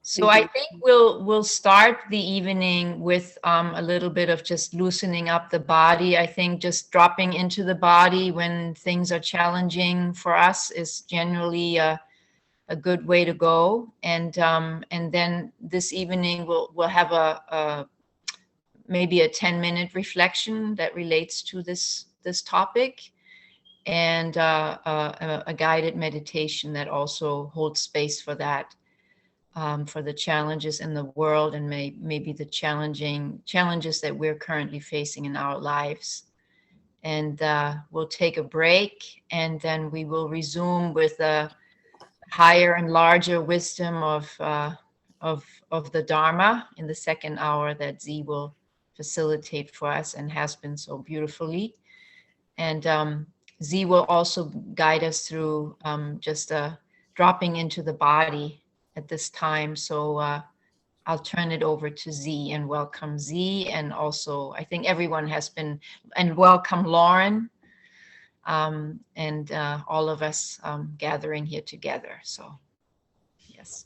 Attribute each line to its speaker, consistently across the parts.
Speaker 1: So I think we'll start the evening with a little bit of just loosening up the body. I think just dropping into the body when things are challenging for us is generally a good way to go. And then this evening we'll have a maybe a 10-minute reflection that relates to this topic, and a guided meditation that also holds space for that. For the challenges in the world and maybe the challenges that we're currently facing in our lives. And we'll take a break, and then we will resume with a higher and larger wisdom of the Dharma in the second hour that Z will facilitate for us and has been so beautifully. And Z will also guide us through just dropping into the body at this time. So I'll turn it over to Z and welcome Z. And also, I think everyone has been, and welcome Lauren, and all of us gathering here together. So, yes.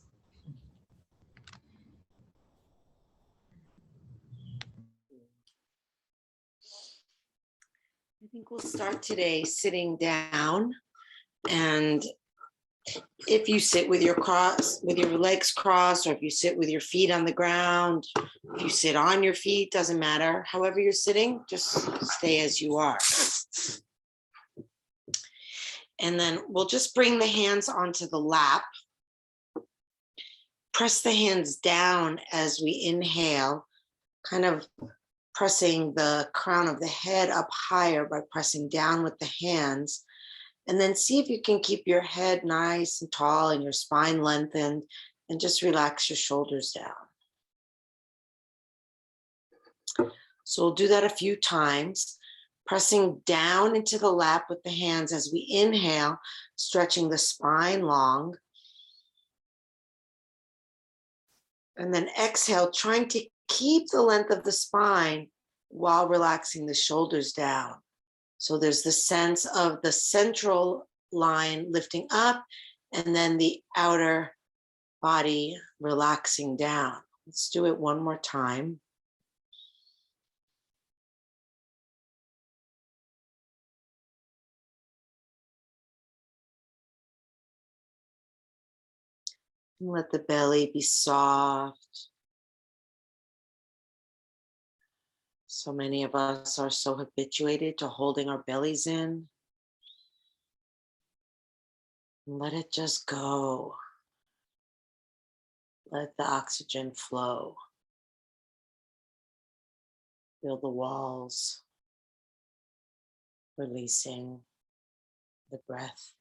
Speaker 2: I think we'll start today sitting down, and if you sit with your legs crossed, or if you sit with your feet on the ground, if you sit on your feet, doesn't matter. However you're sitting, just stay as you are. And then we'll just bring the hands onto the lap. Press the hands down as we inhale, kind of pressing the crown of the head up higher by pressing down with the hands. And then see if you can keep your head nice and tall and your spine lengthened, and just relax your shoulders down. So we'll do that a few times, pressing down into the lap with the hands as we inhale, stretching the spine long. And then exhale, trying to keep the length of the spine while relaxing the shoulders down. So there's the sense of the central line lifting up, and then the outer body relaxing down. Let's do it one more time. And let the belly be soft. So many of us are so habituated to holding our bellies in. And let it just go. Let the oxygen flow. Feel the walls releasing, the breath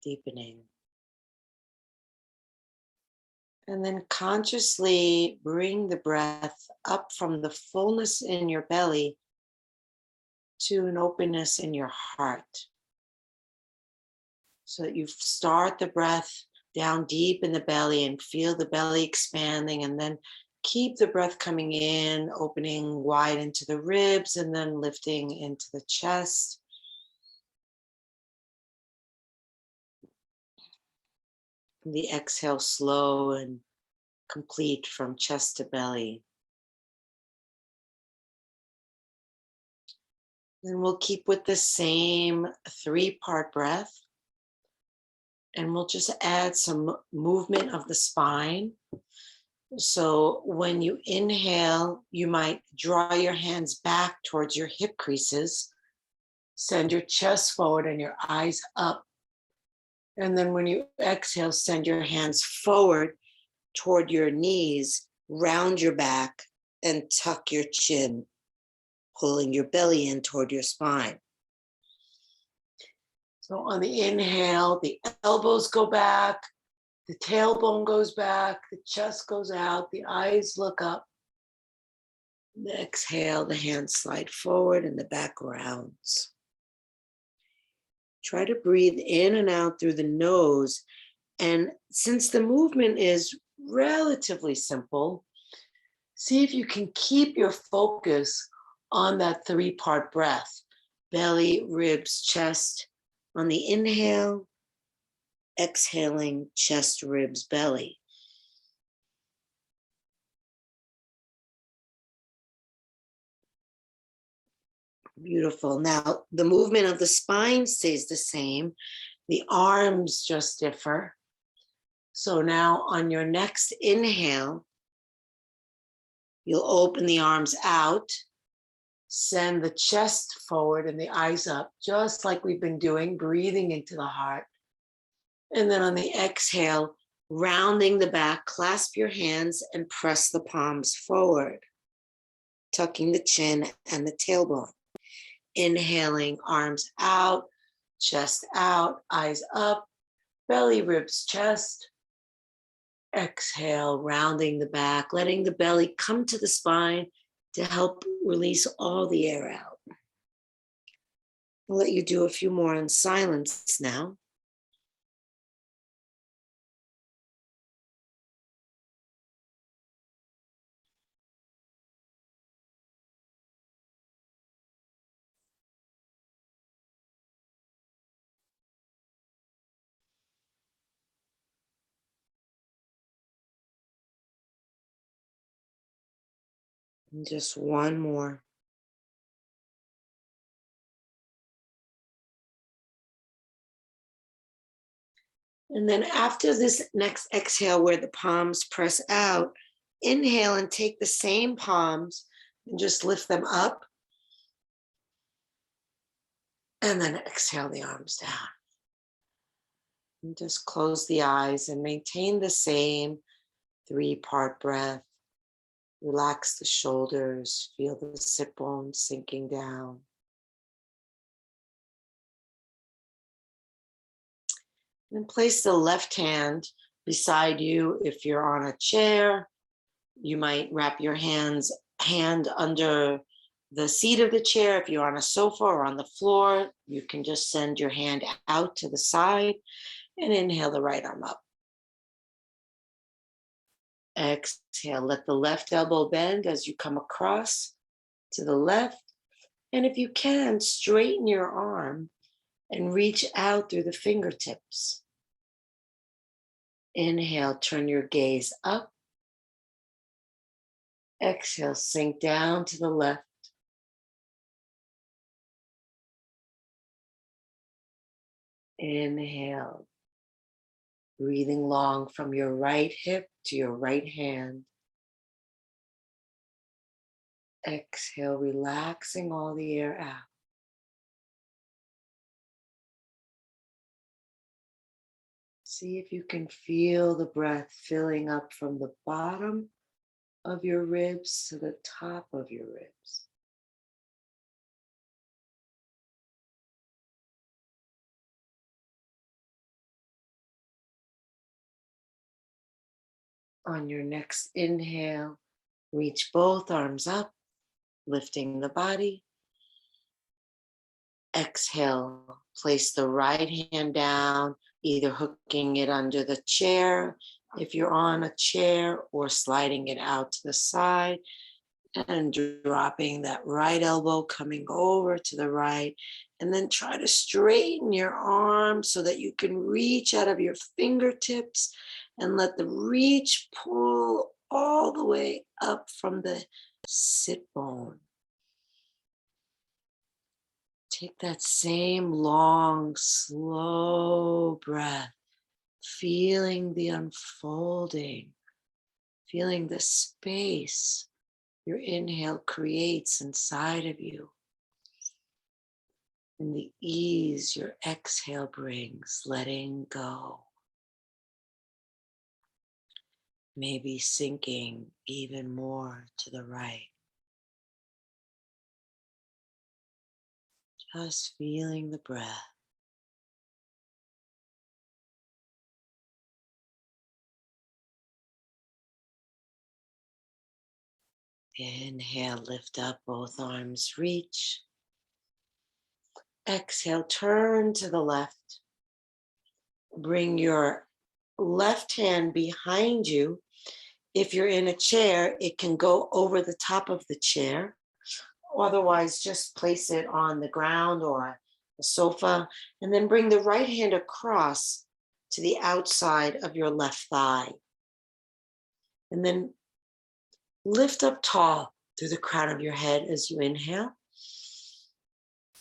Speaker 2: deepening. And then consciously bring the breath up from the fullness in your belly to an openness in your heart. So that you start the breath down deep in the belly and feel the belly expanding, and then keep the breath coming in, opening wide into the ribs, and then lifting into the chest. The exhale slow and complete from chest to belly. Then we'll keep with the same 3-part breath. And we'll just add some movement of the spine. So when you inhale, you might draw your hands back towards your hip creases. Send your chest forward and your eyes up. And then when you exhale, send your hands forward toward your knees, round your back, and tuck your chin, pulling your belly in toward your spine. So on the inhale, the elbows go back, the tailbone goes back, the chest goes out, the eyes look up. The exhale, the hands slide forward and the back rounds. Try to breathe in and out through the nose. And since the movement is relatively simple, see if you can keep your focus on that 3-part breath: belly, ribs, chest. On the inhale, exhaling, chest, ribs, belly. Beautiful. Now, the movement of the spine stays the same. The arms just differ. So now on your next inhale, you'll open the arms out, send the chest forward and the eyes up, just like we've been doing, breathing into the heart. And then on the exhale, rounding the back, clasp your hands and press the palms forward, tucking the chin and the tailbone. Inhaling, arms out, chest out, eyes up, belly, ribs, chest. Exhale, rounding the back, letting the belly come to the spine to help release all the air out. I'll let you do a few more in silence now. And just one more. And then after this next exhale, where the palms press out, inhale and take the same palms and just lift them up. And then exhale the arms down. And just close the eyes and maintain the same 3-part breath. Relax the shoulders, feel the sit bones sinking down. And place the left hand beside you. If you're on a chair, you might wrap your hand under the seat of the chair. If you're on a sofa or on the floor, you can just send your hand out to the side and inhale the right arm up. Exhale, let the left elbow bend as you come across to the left. And if you can, straighten your arm and reach out through the fingertips. Inhale, turn your gaze up. Exhale, sink down to the left. Inhale, breathing long from your right hip to your right hand. Exhale, relaxing all the air out. See if you can feel the breath filling up from the bottom of your ribs to the top of your ribs. On your next inhale, reach both arms up, lifting the body. Exhale, place the right hand down, either hooking it under the chair if you're on a chair, or sliding it out to the side and dropping that right elbow, coming over to the right. And then try to straighten your arm so that you can reach out of your fingertips and let the reach pull all the way up from the sit bone. Take that same long, slow breath, feeling the unfolding, feeling the space your inhale creates inside of you, and the ease your exhale brings, letting go. Maybe sinking even more to the right. Just feeling the breath. Inhale, lift up, both arms reach. Exhale, turn to the left. Bring your left hand behind you. If you're in a chair, it can go over the top of the chair. Otherwise, just place it on the ground or a sofa, and then bring the right hand across to the outside of your left thigh. And then lift up tall through the crown of your head as you inhale.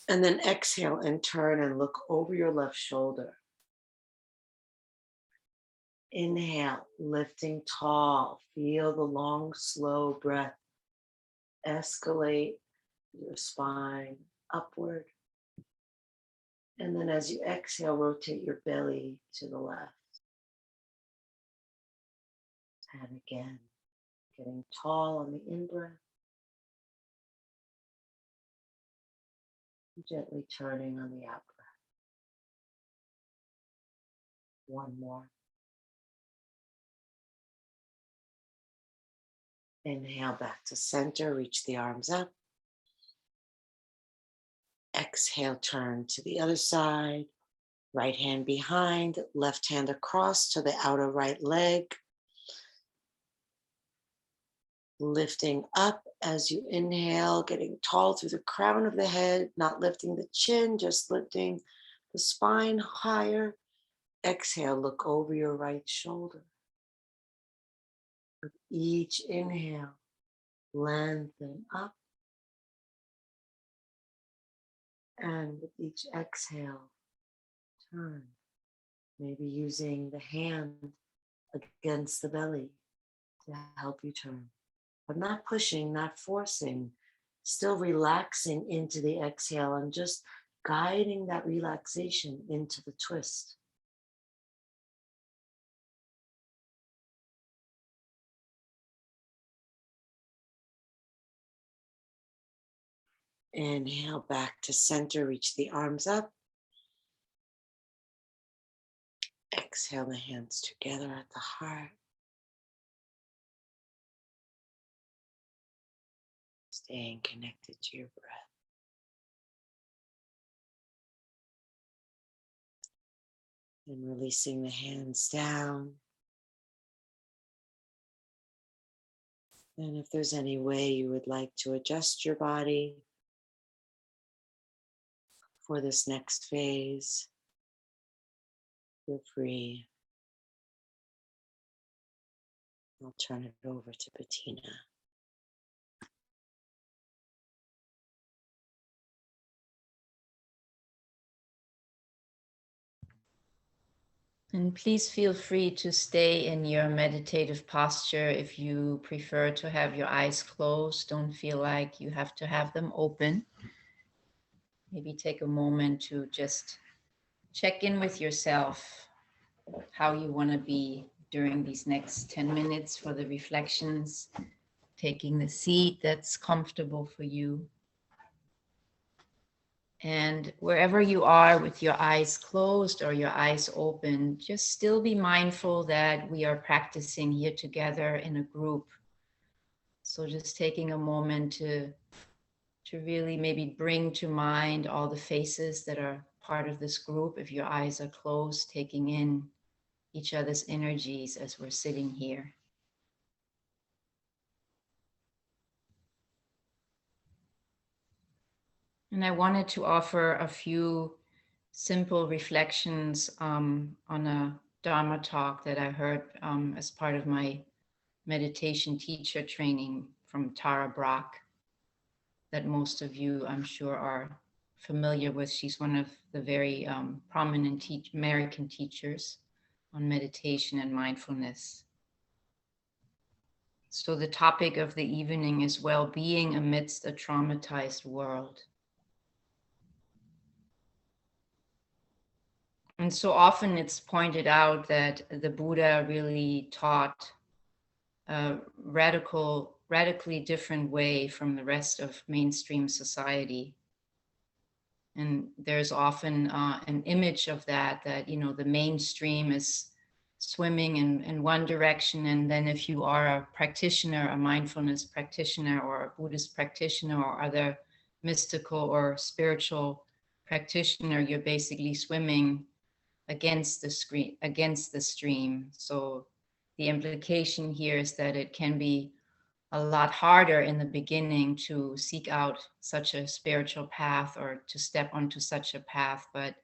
Speaker 2: And then exhale and turn and look over your left shoulder. Inhale, lifting tall. Feel the long, slow breath escalate your spine upward. And then as you exhale, rotate your belly to the left. And again, getting tall on the in-breath. Gently turning on the out-breath. One more. Inhale back to center, reach the arms up. Exhale, turn to the other side. Right hand behind, left hand across to the outer right leg. Lifting up as you inhale, getting tall through the crown of the head, not lifting the chin, just lifting the spine higher. Exhale, look over your right shoulder. With each inhale, lengthen up. And with each exhale, turn. Maybe using the hand against the belly to help you turn. But not pushing, not forcing, still relaxing into the exhale and just guiding that relaxation into the twist. Inhale back to center, reach the arms up. Exhale the hands together at the heart. Staying connected to your breath. And releasing the hands down. And if there's any way you would like to adjust your body for this next phase, feel free. I'll turn it over to Bettina.
Speaker 1: And please feel free to stay in your meditative posture if you prefer to have your eyes closed. Don't feel like you have to have them open. Maybe take a moment to just check in with yourself, how you want to be during these next 10 minutes for the reflections, taking the seat that's comfortable for you. And wherever you are with your eyes closed or your eyes open, just still be mindful that we are practicing here together in a group. So just taking a moment to really maybe bring to mind all the faces that are part of this group. If your eyes are closed, taking in each other's energies as we're sitting here. And I wanted to offer a few simple reflections on a Dharma talk that I heard as part of my meditation teacher training from Tara Brach, that most of you, I'm sure, are familiar with. She's one of the very prominent American teachers on meditation and mindfulness. So the topic of the evening is well-being amidst a traumatized world. And so often it's pointed out that the Buddha really taught a radically different way from the rest of mainstream society. And there's often an image of that, you know, the mainstream is swimming in one direction. And then if you are a practitioner, a mindfulness practitioner or a Buddhist practitioner or other mystical or spiritual practitioner, you're basically swimming against the stream. So the implication here is that it can be a lot harder in the beginning to seek out such a spiritual path or to step onto such a path, but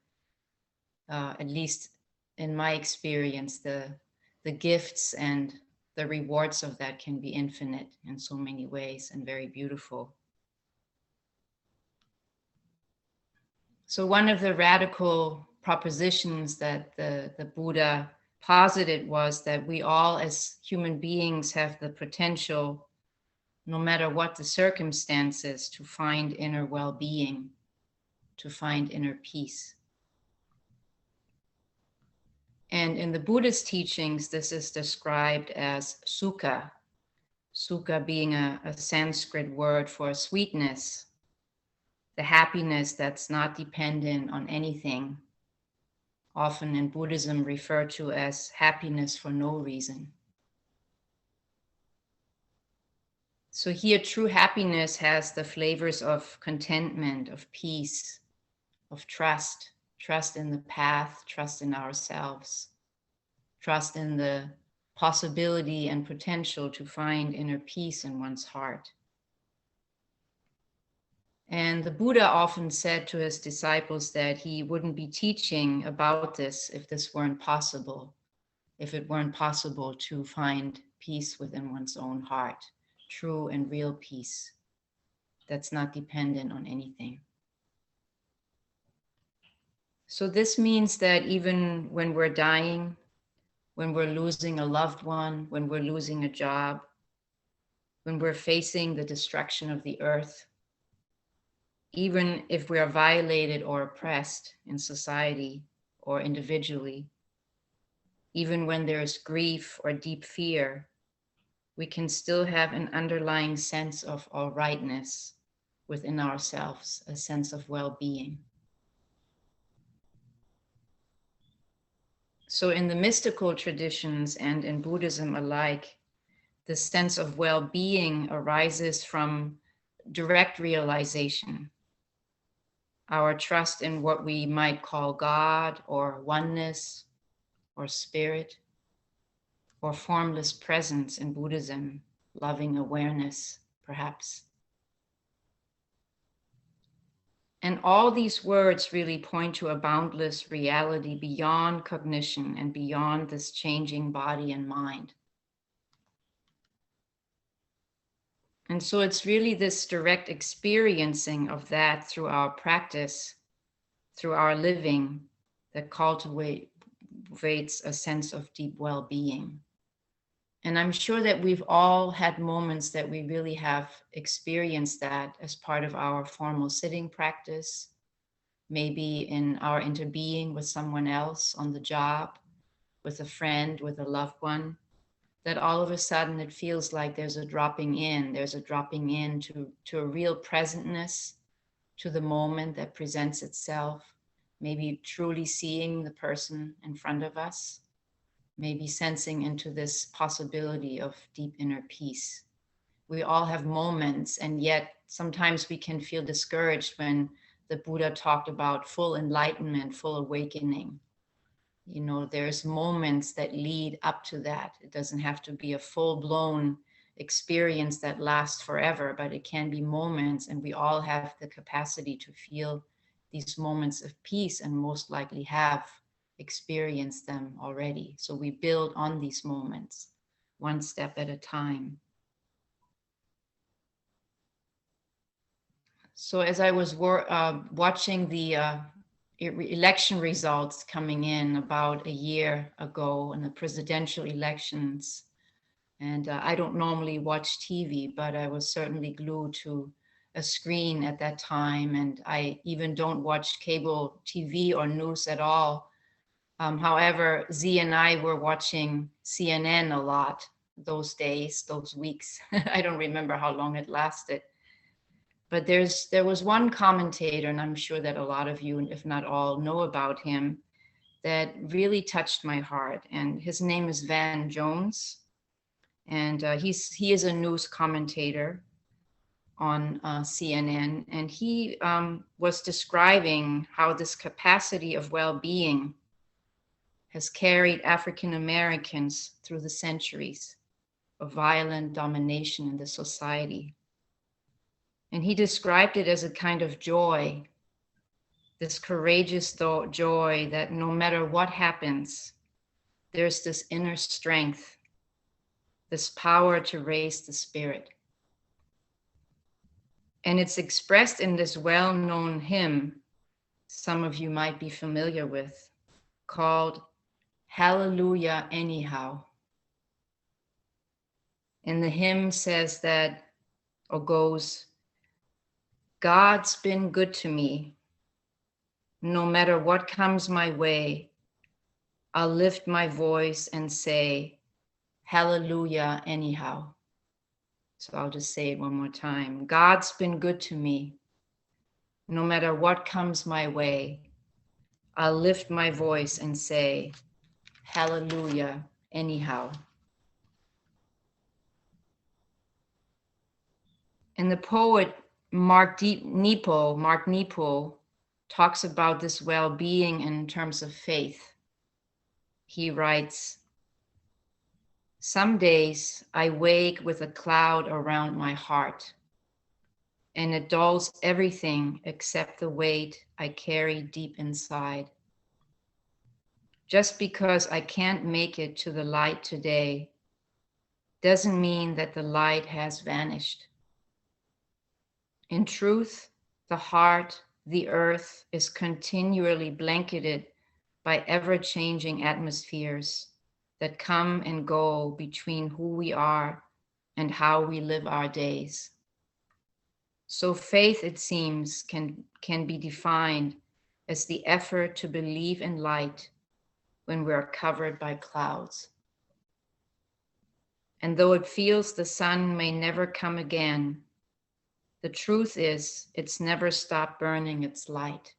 Speaker 1: at least in my experience, the gifts and the rewards of that can be infinite in so many ways and very beautiful. So one of the radical propositions that the Buddha posited was that we all as human beings have the potential, no matter what the circumstances, to find inner well-being, to find inner peace. And in the Buddhist teachings, this is described as sukha, sukha being a Sanskrit word for sweetness, the happiness that's not dependent on anything, often in Buddhism referred to as happiness for no reason. So here, true happiness has the flavors of contentment, of peace, of trust, trust in the path, trust in ourselves, trust in the possibility and potential to find inner peace in one's heart. And the Buddha often said to his disciples that he wouldn't be teaching about this if this weren't possible, if it weren't possible to find peace within one's own heart, true and real peace that's not dependent on anything. So this means that even when we're dying, when we're losing a loved one, when we're losing a job, when we're facing the destruction of the earth, even if we are violated or oppressed in society or individually, even when there is grief or deep fear, we can still have an underlying sense of all rightness within ourselves, a sense of well-being. So in the mystical traditions and in Buddhism alike, the sense of well-being arises from direct realization, our trust in what we might call God or oneness or spirit or formless presence in Buddhism, loving awareness, perhaps. And all these words really point to a boundless reality beyond cognition and beyond this changing body and mind. And so it's really this direct experiencing of that through our practice, through our living, that cultivates a sense of deep well-being. And I'm sure that we've all had moments that we really have experienced that as part of our formal sitting practice, maybe in our interbeing with someone else on the job, with a friend, with a loved one, that all of a sudden it feels like there's a dropping in to a real presentness, to the moment that presents itself, maybe truly seeing the person in front of us, maybe sensing into this possibility of deep inner peace. We all have moments, and yet sometimes we can feel discouraged when the Buddha talked about full enlightenment, full awakening. You know, there's moments that lead up to that. It doesn't have to be a full-blown experience that lasts forever, but it can be moments, and we all have the capacity to feel these moments of peace and most likely have experienced them already. So we build on these moments one step at a time. So as I was watching the election results coming in about a year ago in the presidential elections, and I don't normally watch TV, but I was certainly glued to a screen at that time, and I even don't watch cable TV or news at all. However, Z and I were watching CNN a lot those days, those weeks. I don't remember how long it lasted. But there was one commentator, and I'm sure that a lot of you, if not all, know about him, that really touched my heart. And his name is Van Jones, and he is a news commentator on CNN, and he was describing how this capacity of well-being has carried African Americans through the centuries of violent domination in the society. And he described it as a kind of joy, this courageous joy that no matter what happens, there's this inner strength, this power to raise the spirit. And it's expressed in this well-known hymn some of you might be familiar with, called Hallelujah Anyhow. And the hymn says that, or goes, God's been good to me. No matter what comes my way, I'll lift my voice and say, Hallelujah anyhow. So I'll just say it one more time. God's been good to me. No matter what comes my way, I'll lift my voice and say, Hallelujah anyhow. And the poet Mark Nepo talks about this well-being in terms of faith. He writes, some days I wake with a cloud around my heart, and it dulls everything except the weight I carry deep inside. Just because I can't make it to the light today doesn't mean that the light has vanished. In truth, the heart, the earth, is continually blanketed by ever-changing atmospheres that come and go between who we are and how we live our days. So faith, it seems, can be defined as the effort to believe in light when we are covered by clouds. And though it feels the sun may never come again, the truth is it's never stopped burning its light.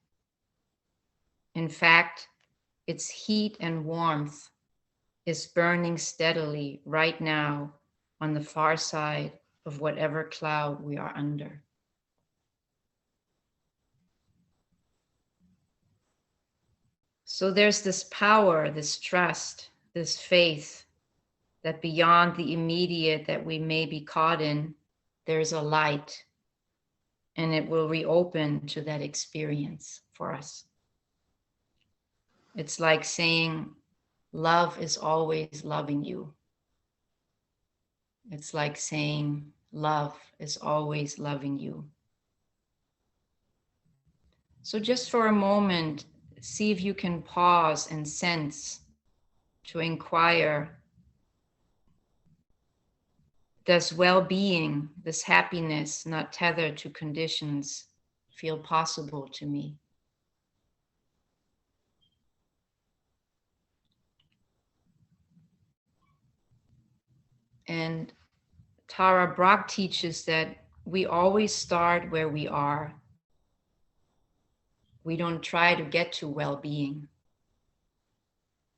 Speaker 1: In fact, its heat and warmth is burning steadily right now on the far side of whatever cloud we are under. So there's this power, this trust, this faith that beyond the immediate that we may be caught in, there's a light, and it will reopen to that experience for us. It's like saying, love is always loving you. It's like saying, love is always loving you. So just for a moment, see if you can pause and sense, to inquire, does well-being, this happiness not tethered to conditions, feel possible to me? And Tara Brach teaches that we always start where we are. We don't try to get to well-being.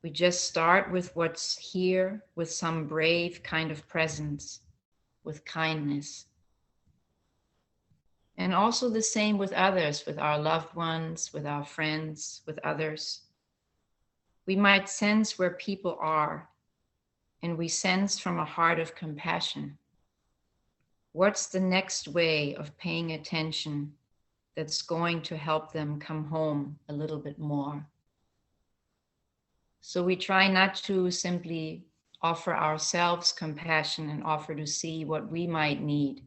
Speaker 1: We just start with what's here, with some brave kind of presence, with kindness. And also the same with others, with our loved ones, with our friends, with others. We might sense where people are, and we sense from a heart of compassion. What's the next way of paying attention that's going to help them come home a little bit more? So we try not to simply offer ourselves compassion and offer to see what we might need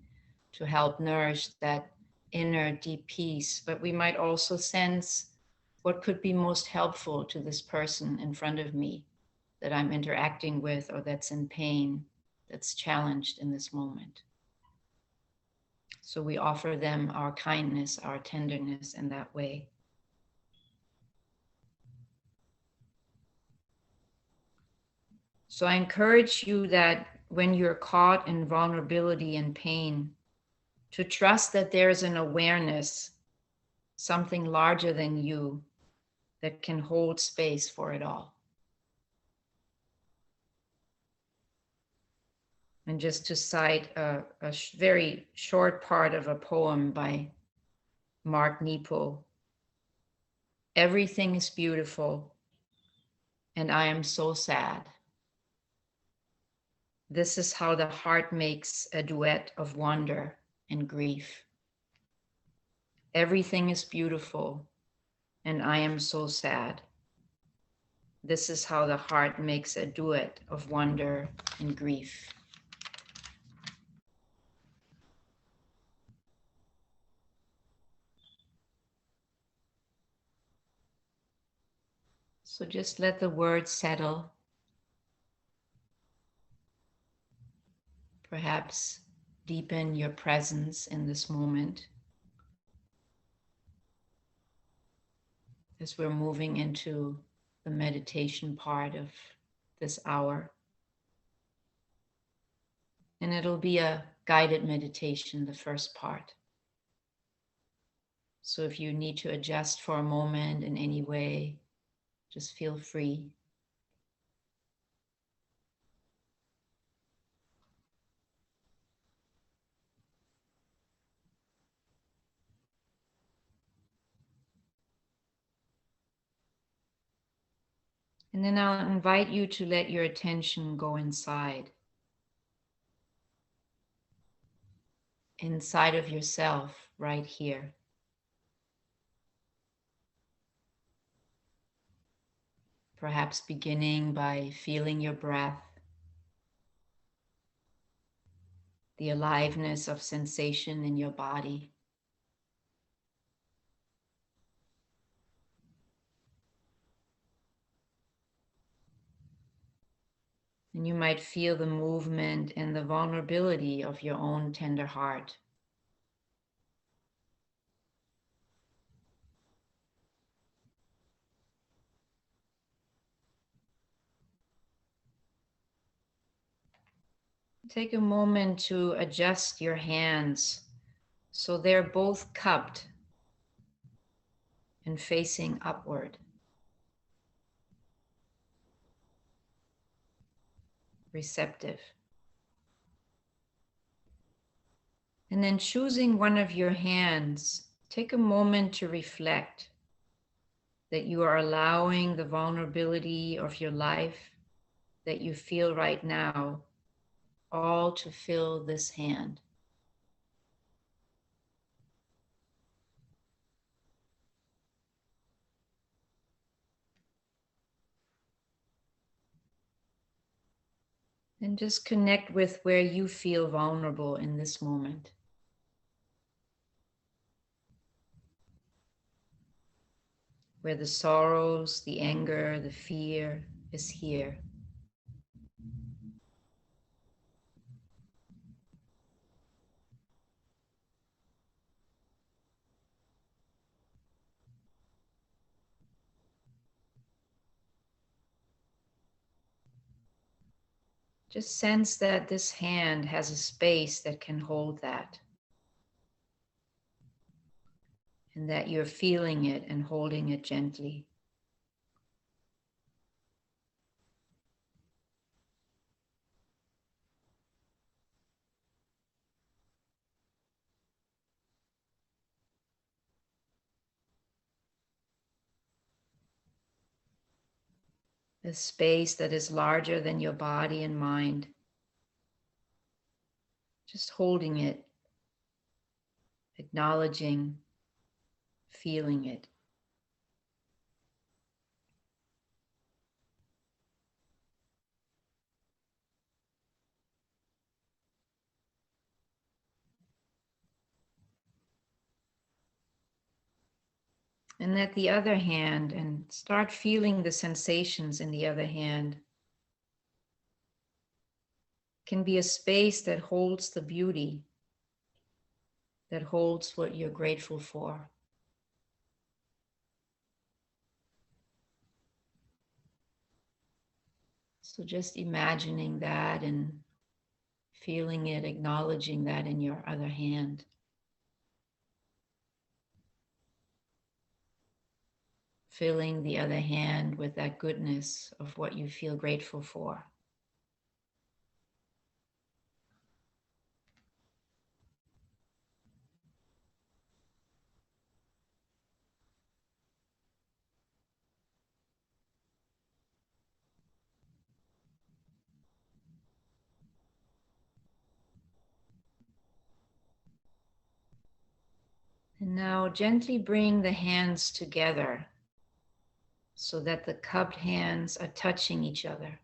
Speaker 1: to help nourish that inner deep peace, but we might also sense what could be most helpful to this person in front of me that I'm interacting with, or that's in pain, that's challenged in this moment. So we offer them our kindness, our tenderness in that way. So I encourage you that when you're caught in vulnerability and pain, to trust that there's an awareness, something larger than you, that can hold space for it all. And just to cite a very short part of a poem by Mark Nepo, everything is beautiful, and I am so sad. This is how the heart makes a duet of wonder and grief. Everything is beautiful, and I am so sad. This is how the heart makes a duet of wonder and grief. So just let the words settle. Perhaps deepen your presence in this moment as we're moving into the meditation part of this hour. And it'll be a guided meditation, the first part. So if you need to adjust for a moment in any way, just feel free. And then I'll invite you to let your attention go inside of yourself right here. Perhaps beginning by feeling your breath, the aliveness of sensation in your body. And you might feel the movement and the vulnerability of your own tender heart. Take a moment to adjust your hands so they're both cupped and facing upward, receptive. And then choosing one of your hands, take a moment to reflect that you are allowing the vulnerability of your life that you feel right now all to fill this hand. And just connect with where you feel vulnerable in this moment. Where the sorrows, the anger, the fear is here. Just sense that this hand has a space that can hold that. And that you're feeling it and holding it gently. A space that is larger than your body and mind. Just holding it, acknowledging, feeling it. And at the other hand, and start feeling the sensations in the other hand. Can be a space that holds the beauty, that holds what you're grateful for. So just imagining that and feeling it, acknowledging that in your other hand. Filling the other hand with that goodness of what you feel grateful for. And now gently bring the hands together so that the cupped hands are touching each other.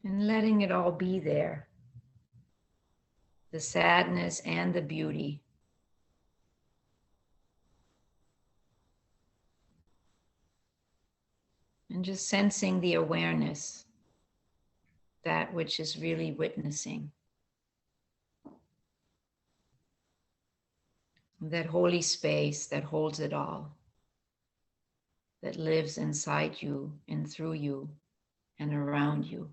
Speaker 1: And letting it all be there. The sadness and the beauty. And just sensing the awareness, that which is really witnessing. That holy space that holds it all, that lives inside you and through you and around you.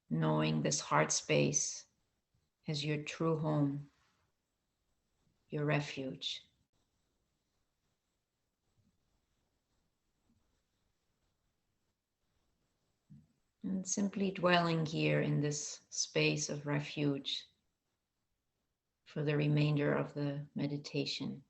Speaker 1: Knowing this heart space as your true home, your refuge. And simply dwelling here in this space of refuge for the remainder of the meditation.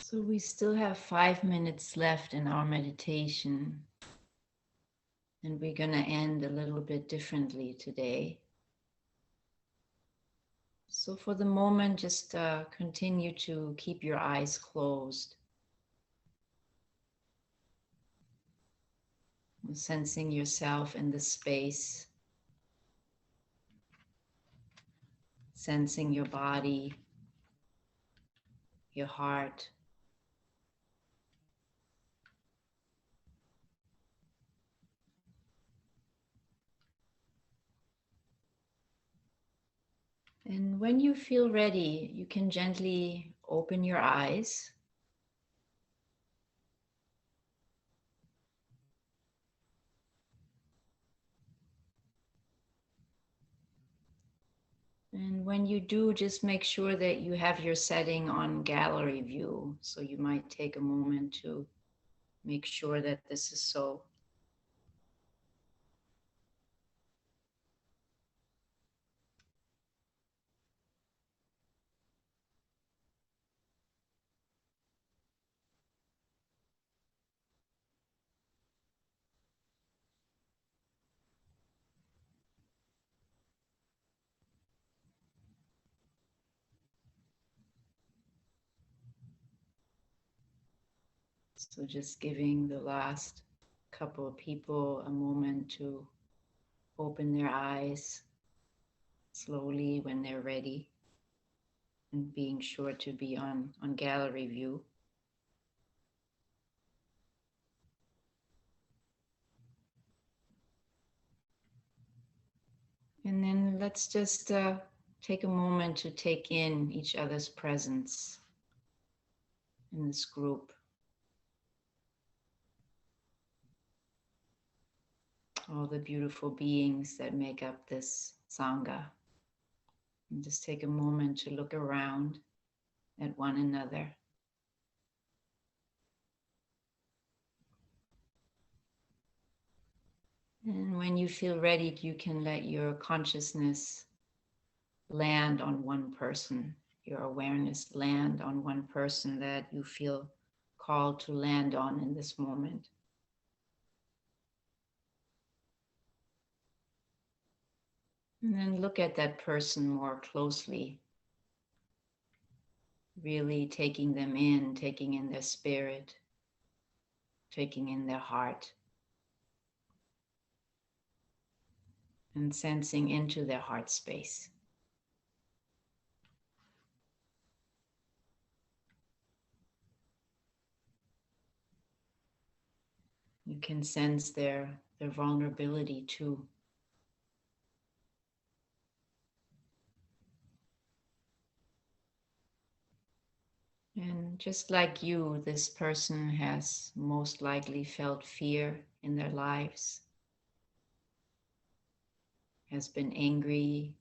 Speaker 1: So we still have 5 minutes left in our meditation, and we're going to end a little bit differently today. So for the moment, just continue to keep your eyes closed, sensing yourself in the space, sensing your body, your heart. And when you feel ready, you can gently open your eyes. And when you do, just make sure that you have your setting on gallery view. So you might take a moment to make sure that this is so. So just giving the last couple of people a moment to open their eyes slowly when they're ready, and being sure to be on gallery view. And then let's just take a moment to take in each other's presence in this group. All the beautiful beings that make up this Sangha. And just take a moment to look around at one another. And when you feel ready, you can let your consciousness land on one person, your awareness land on one person that you feel called to land on in this moment. And then look at that person more closely, really taking them in, taking in their spirit, taking in their heart, and sensing into their heart space. You can sense their vulnerability too. And just like you, this person has most likely felt fear in their lives, has been angry,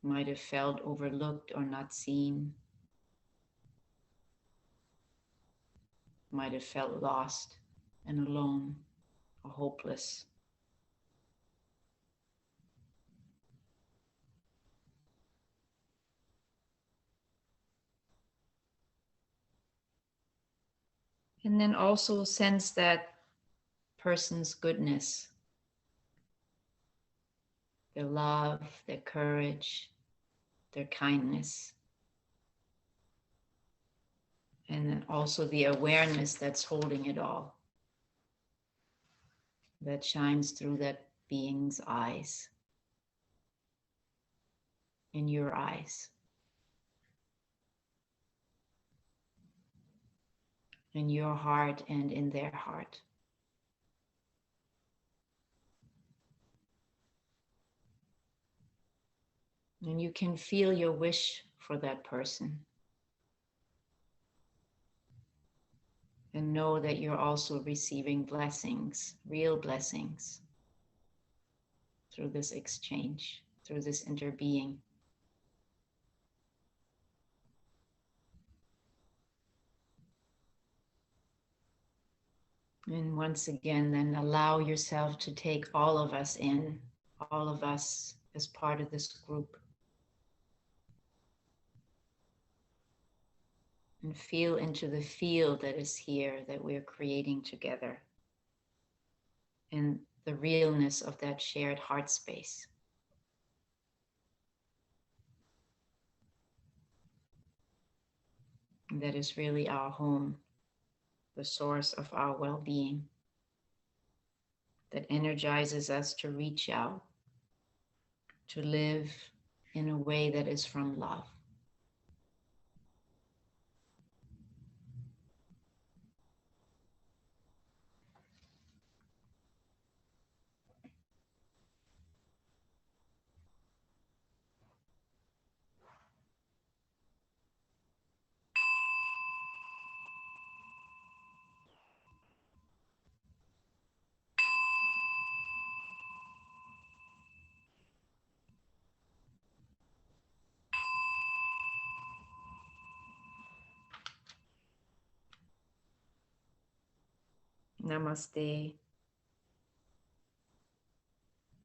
Speaker 1: might have felt overlooked or not seen, might have felt lost and alone or hopeless. And then also sense that person's goodness, their love, their courage, their kindness. And then also the awareness that's holding it all, that shines through that being's eyes, in your eyes, in your heart and in their heart. And you can feel your wish for that person. And know that you're also receiving blessings, real blessings, through this exchange, through this interbeing. And once again, then allow yourself to take all of us in, all of us as part of this group. and feel into the field that is here that we're creating together and the realness of that shared heart space. And that is really our home, the source of our well being, that energizes us to reach out, to live in a way that is from love. Namaste.